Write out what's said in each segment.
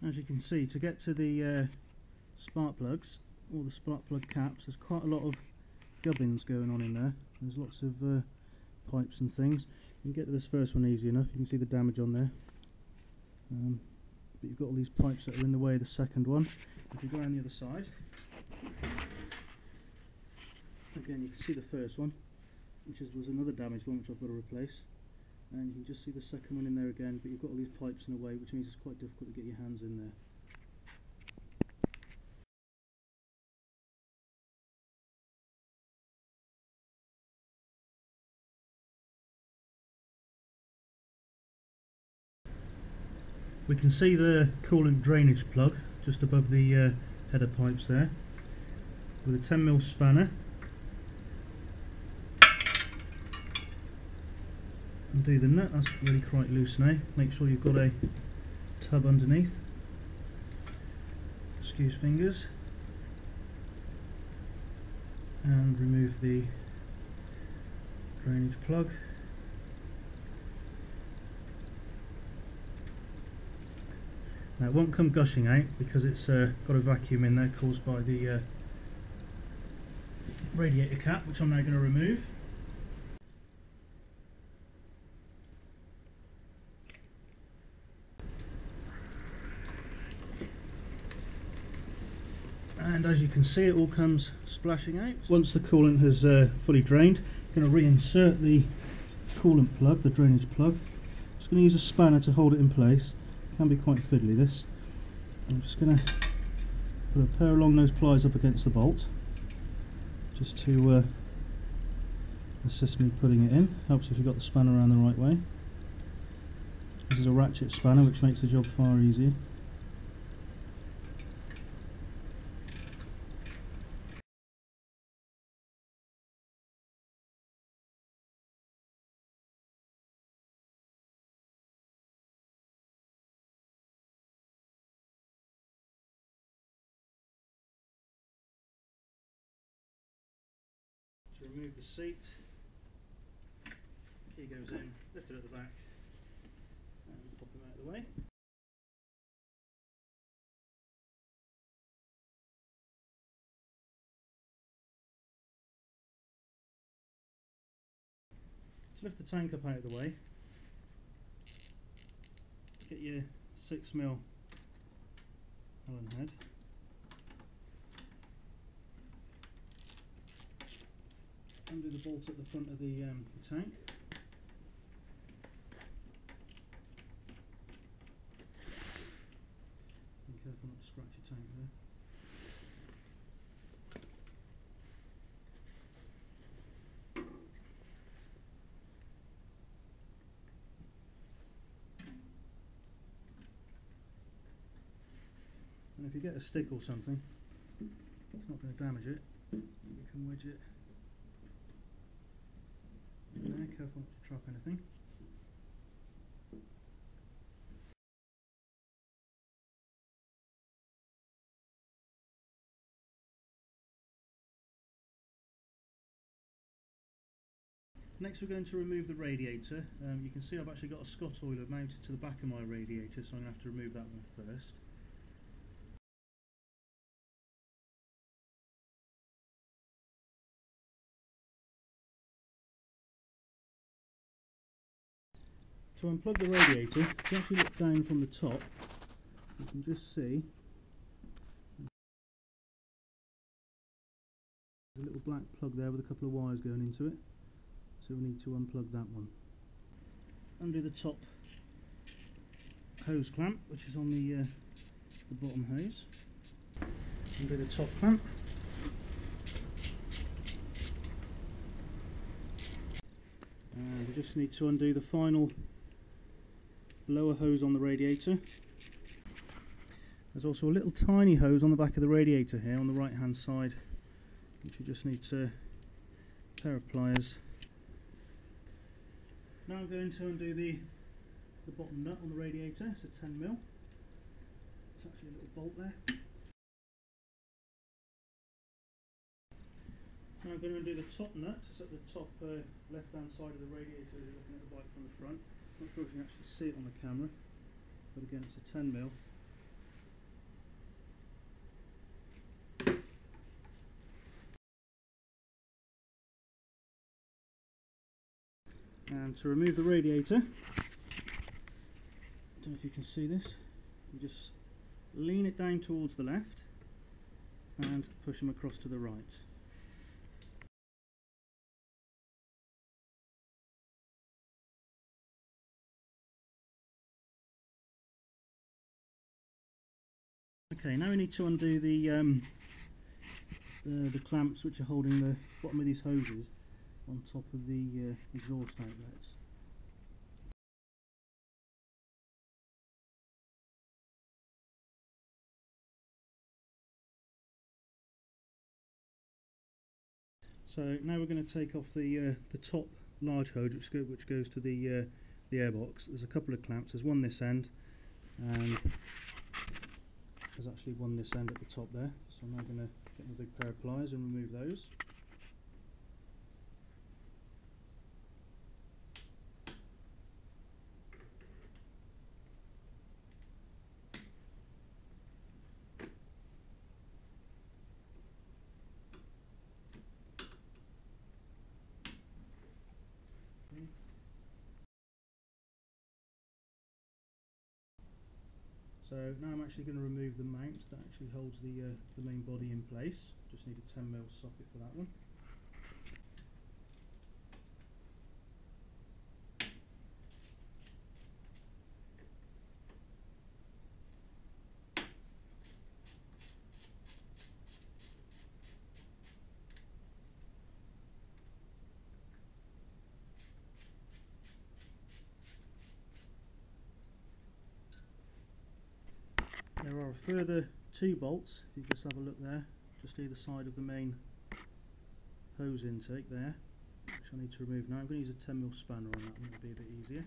As you can see, to get to the spark plugs, or the spark plug caps, there's quite a lot of gubbins going on in there. There's lots of pipes and things. You can get to this first one easy enough, you can see the damage on there. But you've got all these pipes that are in the way of the second one. If you go around the other side, again you can see the first one, which was another damaged one which I've got to replace. And you can just see the second one in there again, but you've got all these pipes in the way, which means it's quite difficult to get your hands in there. We can see the coolant drainage plug just above the header pipes there, with a 10mm spanner. Undo the nut, that's really quite loose now. Make sure you've got a tub underneath. Excuse fingers. And remove the drainage plug. Now it won't come gushing out because it's got a vacuum in there caused by the radiator cap, which I'm now going to remove. And as you can see, it all comes splashing out. Once the coolant has fully drained, I'm going to reinsert the coolant plug, the drainage plug. Just going to use a spanner to hold it in place. It can be quite fiddly, this. I'm just going to put a pair of long nose pliers up against the bolt, just to assist me putting it in. Helps if you've got the spanner around the right way. This is a ratchet spanner, which makes the job far easier. To remove the seat, key goes in, lift it at the back, and pop them out of the way. To lift the tank up out of the way, get your 6mm Allen head. Undo the bolt at the front of the tank. Be careful not to scratch your tank there. And if you get a stick or something, it's not going to damage it. You can wedge it in there, careful not to trap anything. Next we're going to remove the radiator. You can see I've actually got a Scott oiler mounted to the back of my radiator, so I'm going to have to remove that one first. To unplug the radiator, if you actually look down from the top, you can just see there's a little black plug there with a couple of wires going into it, so we need to unplug that one. Undo the top hose clamp, which is on the bottom hose. Undo the top clamp. And we just need to undo the final lower hose on the radiator. There's also a little tiny hose on the back of the radiator here on the right hand side, which you just need to pair of pliers. Now I'm going to undo the bottom nut on the radiator. It's a 10mm. It's actually a little bolt there. Now I'm going to undo the top nut. It's at the top left hand side of the radiator. You're looking at the bike from the front. Not sure if you can actually see it on the camera, but again it's a 10mm. And to remove the radiator, I don't know if you can see this, you just lean it down towards the left and push them across to the right. Okay, now we need to undo the clamps which are holding the bottom of these hoses on top of the exhaust outlets. So now we're going to take off the top large hose which goes to the airbox. There's a couple of clamps. There's one this end, and there's actually one this end at the top there. So I'm now going to get my big pair of pliers and remove those. So now I'm actually going to remove the mount that actually holds the main body in place. Just need a 10mm socket for that one. There are a further 2 bolts, if you just have a look there, just either side of the main hose intake there, which I need to remove now. I'm going to use a 10mm spanner on that one, it'll be a bit easier.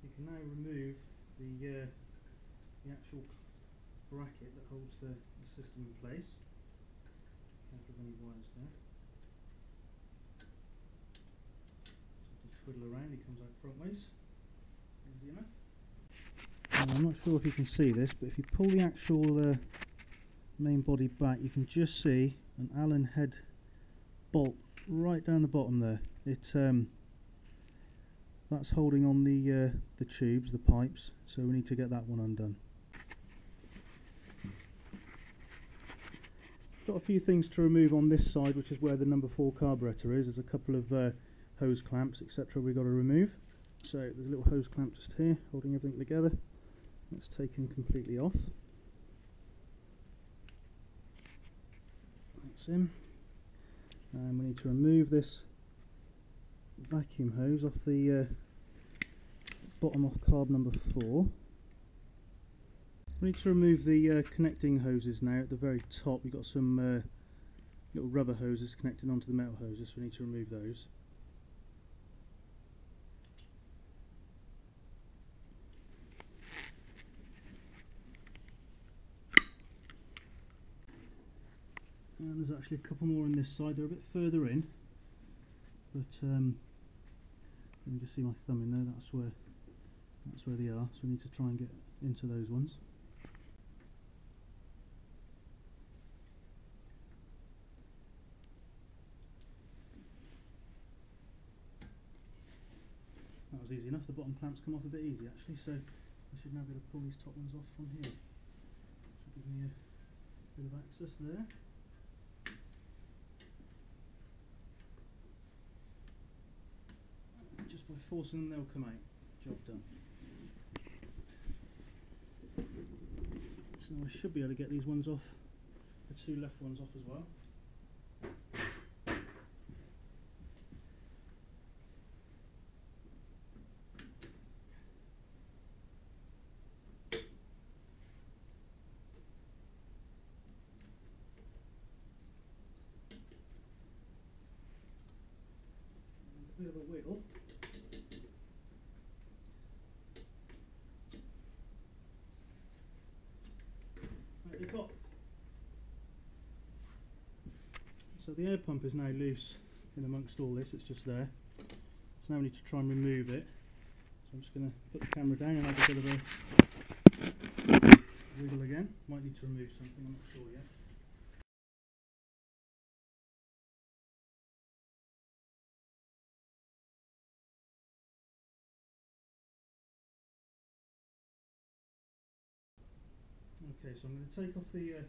You can now remove the actual bracket that holds the system in place. Careful of any wires there. Just twiddle around, he comes out frontways. Easy enough. I'm not sure if you can see this, but if you pull the actual main body back, you can just see an Allen head bolt right down the bottom there. That's holding on the tubes, the pipes, so we need to get that one undone. Got a few things to remove on this side, which is where the number 4 carburetor is. There's a couple of hose clamps, etc. we've got to remove. So there's a little hose clamp just here, holding everything together. That's taken completely off. That's in. And we need to remove this vacuum hose off the bottom of carb number 4. We need to remove the connecting hoses now at the very top. You've got some little rubber hoses connecting onto the metal hoses, so we need to remove those. And there's actually a couple more on this side. They're a bit further in, but you can just see my thumb in there. That's where they are. So we need to try and get into those ones. That was easy enough. The bottom clamps come off a bit easy actually, so I should now be able to pull these top ones off from here. Should give me a bit of access there. Just by forcing them, they'll come out. Job done. So I should be able to get these ones off, the 2 left ones off as well. A bit of a wiggle. Right, you've got. So the air pump is now loose in amongst all this, it's just there. So now we need to try and remove it. So I'm just going to put the camera down and have a bit of a wiggle again. Might need to remove something, I'm not sure yet. Okay, so I'm going to take off the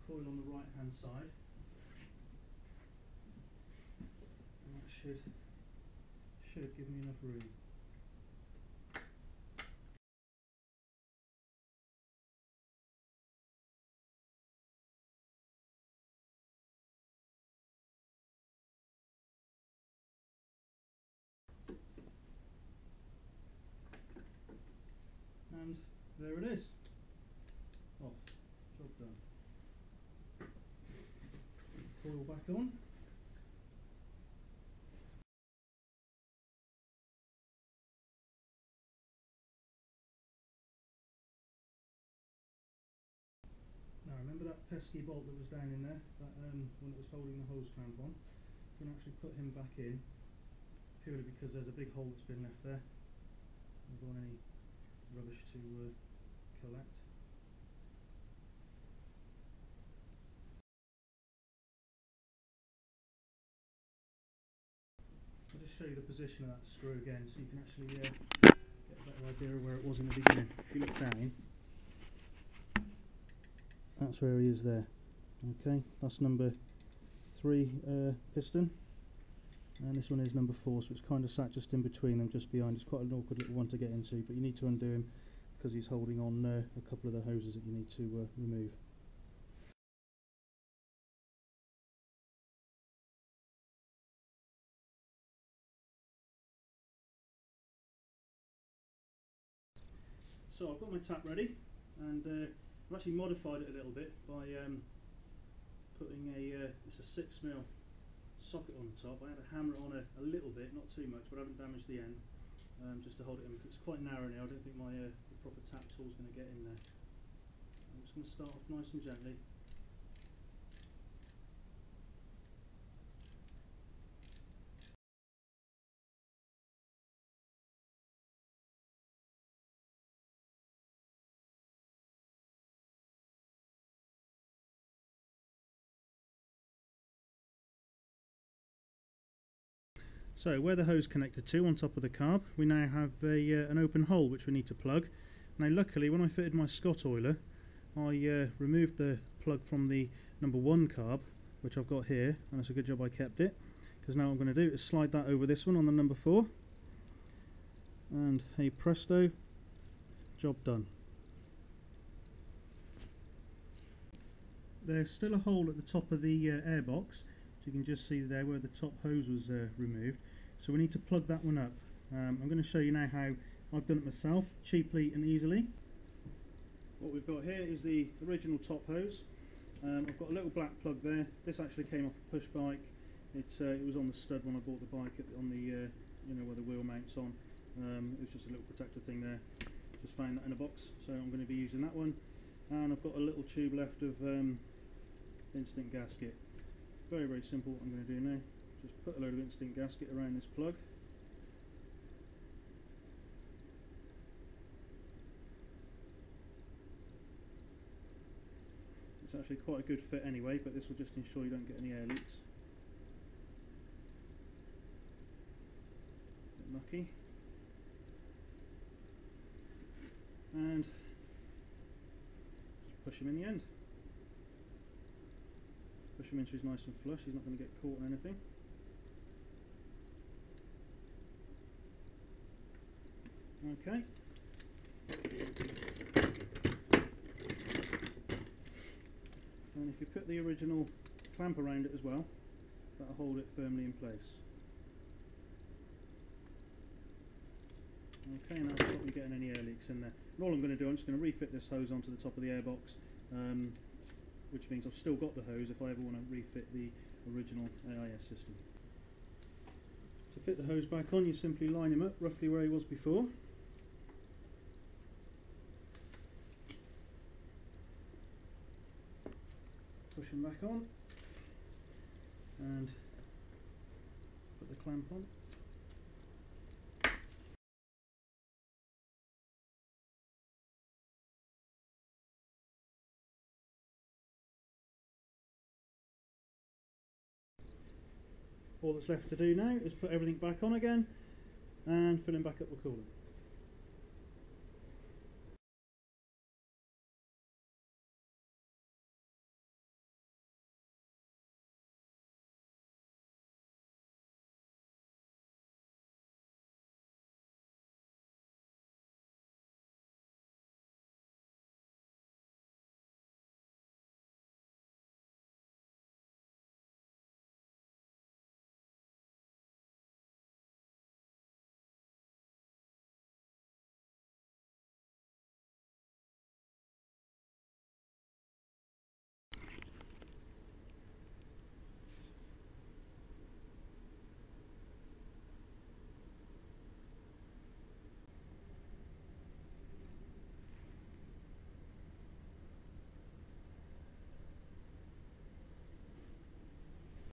coil on the right hand side, and that should give me enough room. And there it is. Off. Job done. Coil back on. Now remember that pesky bolt that was down in there, that when it was holding the hose clamp on? I'm going to actually put him back in, purely because there's a big hole that's been left there. I don't want any rubbish to collect. I'll just show you the position of that screw again, so you can actually get a better idea of where it was in the beginning. If you look down, that's where he is there. Okay, that's number 3 piston, and this one is number 4, so it's kind of sat just in between them, just behind. It's quite an awkward little one to get into, but you need to undo him because he's holding on a couple of the hoses that you need to remove. So I've got my tap ready, and I've actually modified it a little bit by putting it's a 6mm socket on the top. I had to hammer it on a little bit, not too much, but I haven't damaged the end, just to hold it in. It's quite narrow now. I don't think my the proper tap tool is going to get in there. I'm just going to start off nice and gently. So where the hose connected to on top of the carb, we now have an open hole which we need to plug. Now luckily when I fitted my Scott oiler, I removed the plug from the number 1 carb, which I've got here, and it's a good job I kept it, because now what I'm going to do is slide that over this one on the number 4, and hey presto, job done. There's still a hole at the top of the airbox, so you can just see there where the top hose was removed, so we need to plug that one up. I'm going to show you now how I've done it myself, cheaply and easily. What we've got here is the original top hose. I've got a little black plug there. This actually came off a push bike. It was on the stud when I bought the bike, on the you know, where the wheel mounts on. It was just a little protector thing there. Just found that in a box, so I'm going to be using that one. And I've got a little tube left of instant gasket. Very, very simple what I'm going to do now. Just put a load of instant gasket around this plug. It's actually quite a good fit anyway, but this will just ensure you don't get any air leaks. Bit mucky. And just push him in the end. Push him in so he's nice and flush, he's not going to get caught on anything. Okay. And if you put the original clamp around it as well, that'll hold it firmly in place. Okay, now that'll stop me getting any air leaks in there. And all I'm going to do, I'm just going to refit this hose onto the top of the airbox, which means I've still got the hose if I ever want to refit the original AIS system. To fit the hose back on, you simply line him up roughly where he was before. Push him back on and put the clamp on. All that's left to do now is put everything back on again and fill him back up with coolant.